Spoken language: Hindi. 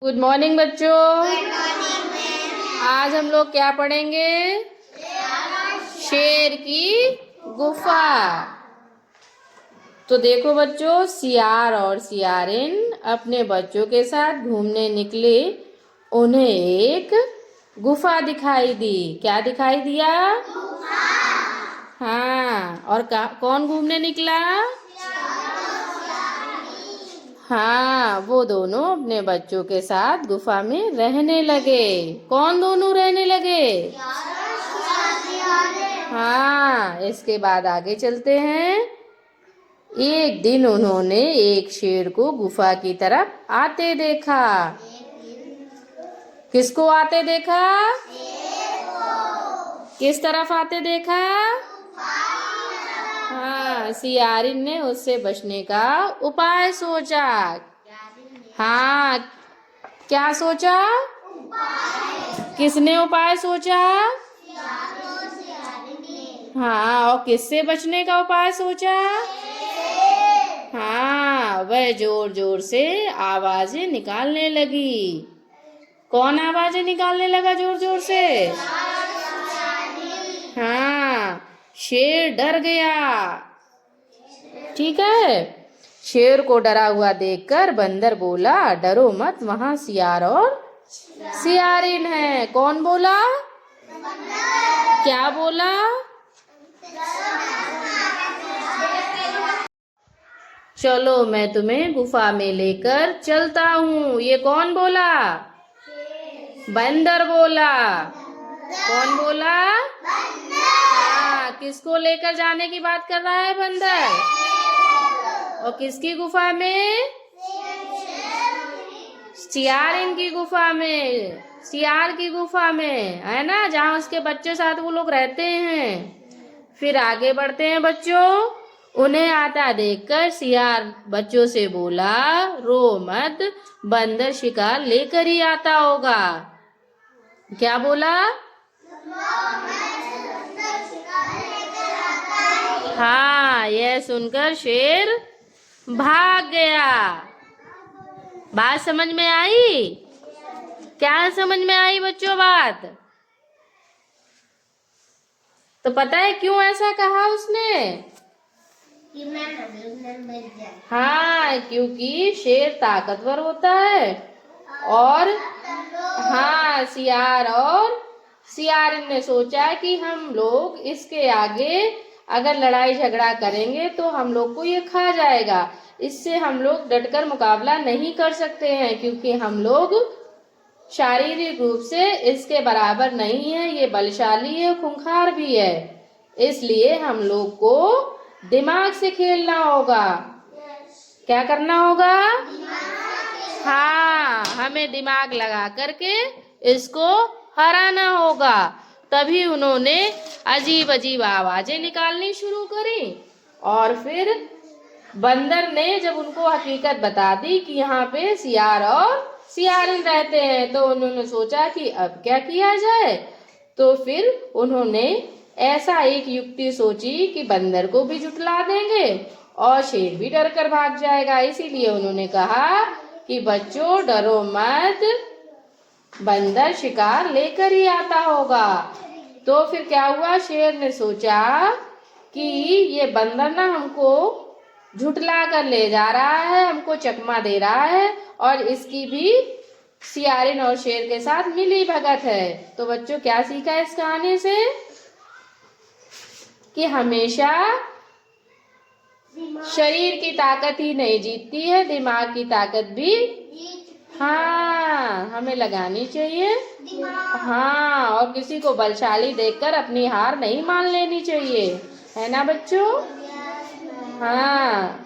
गुड मॉर्निंग बच्चों। Good morning ma'am. आज हम लोग क्या पढ़ेंगे? शेर की गुफा। तो देखो बच्चों, सियार और सियारिन अपने बच्चों के साथ घूमने निकले। उन्हें एक गुफा दिखाई दी। क्या दिखाई दिया? गुफा। हाँ, और कौन घूमने निकला? हाँ, वो दोनों अपने बच्चों के साथ गुफा में रहने लगे। कौन दोनों रहने लगे? हाँ, इसके बाद आगे चलते हैं। एक दिन उन्होंने एक शेर को गुफा की तरफ आते देखा। किसको आते देखा? किस तरफ आते देखा? हाँ, सियारिन ने उससे बचने का उपाय सोचा। हाँ, क्या सोचा? किसने उपाय सोचा? हाँ, और किससे बचने का उपाय सोचा? हाँ, वह जोर जोर से आवाजें निकालने लगी। कौन आवाजें निकालने लगा जोर जोर से? हाँ, शेर डर गया। ठीक है। शेर को डरा हुआ देखकर बंदर बोला, डरो मत, वहां सियार और सियारिन है। कौन बोला? क्या बोला? चलो, मैं तुम्हें गुफा में लेकर चलता हूँ। ये कौन बोला? बंदर बोला। कौन बोला? हाँ, किसको लेकर जाने की बात कर रहा है बंदर? और किसकी गुफा में? सियारिन की गुफा में, सियार की गुफा में, है ना, जहाँ उसके बच्चे साथ वो लोग रहते हैं। फिर आगे बढ़ते हैं बच्चों। उन्हें आता देखकर सियार बच्चों से बोला, रो मत, बंदर शिकार लेकर ही आता होगा। क्या बोला? हाँ, यह सुनकर शेर भाग गया। बात समझ में आई? क्या समझ में आई बच्चों बात? तो पता है क्यों ऐसा कहा उसने? हाँ, क्योंकि शेर ताकतवर होता है और हाँ, सियार और सियारिन ने सोचा कि हम लोग इसके आगे अगर लड़ाई झगड़ा करेंगे तो हम लोग को ये खा जाएगा। इससे हम लोग डटकर मुकाबला नहीं कर सकते हैं, क्योंकि हम लोग शारीरिक रूप से इसके बराबर नहीं है। ये बलशाली है, खूंखार भी है। इसलिए हम लोग को दिमाग से खेलना होगा। क्या करना होगा? हाँ, हमें दिमाग लगा करके इसको हराना होगा। तभी उन्होंने अजीब अजीब आवाजें निकालनी शुरू करी। और फिर बंदर ने जब उनको हकीकत बता दी कि यहाँ पे सियार और सियारिन रहते हैं, तो उन्होंने सोचा कि अब क्या किया जाए। तो फिर उन्होंने ऐसा एक युक्ति सोची कि बंदर को भी जुटला देंगे और शेर भी डर कर भाग जाएगा। इसीलिए उन्होंने कहा कि बच्चों डरो मत, बंदर शिकार लेकर ही आता होगा। तो फिर क्या हुआ? शेर ने सोचा कि ये बंदर ना हमको झुटला कर ले जा रहा है, हमको चकमा दे रहा है, और इसकी भी सियारिन और शेर के साथ मिली भगत है। तो बच्चों क्या सीखा इस कहानी से? कि हमेशा शरीर की ताकत ही नहीं जीतती है, दिमाग की ताकत भी हाँ हमें लगानी चाहिए। हाँ, और किसी को बलशाली देखकर अपनी हार नहीं मान लेनी चाहिए, है ना बच्चों? हाँ।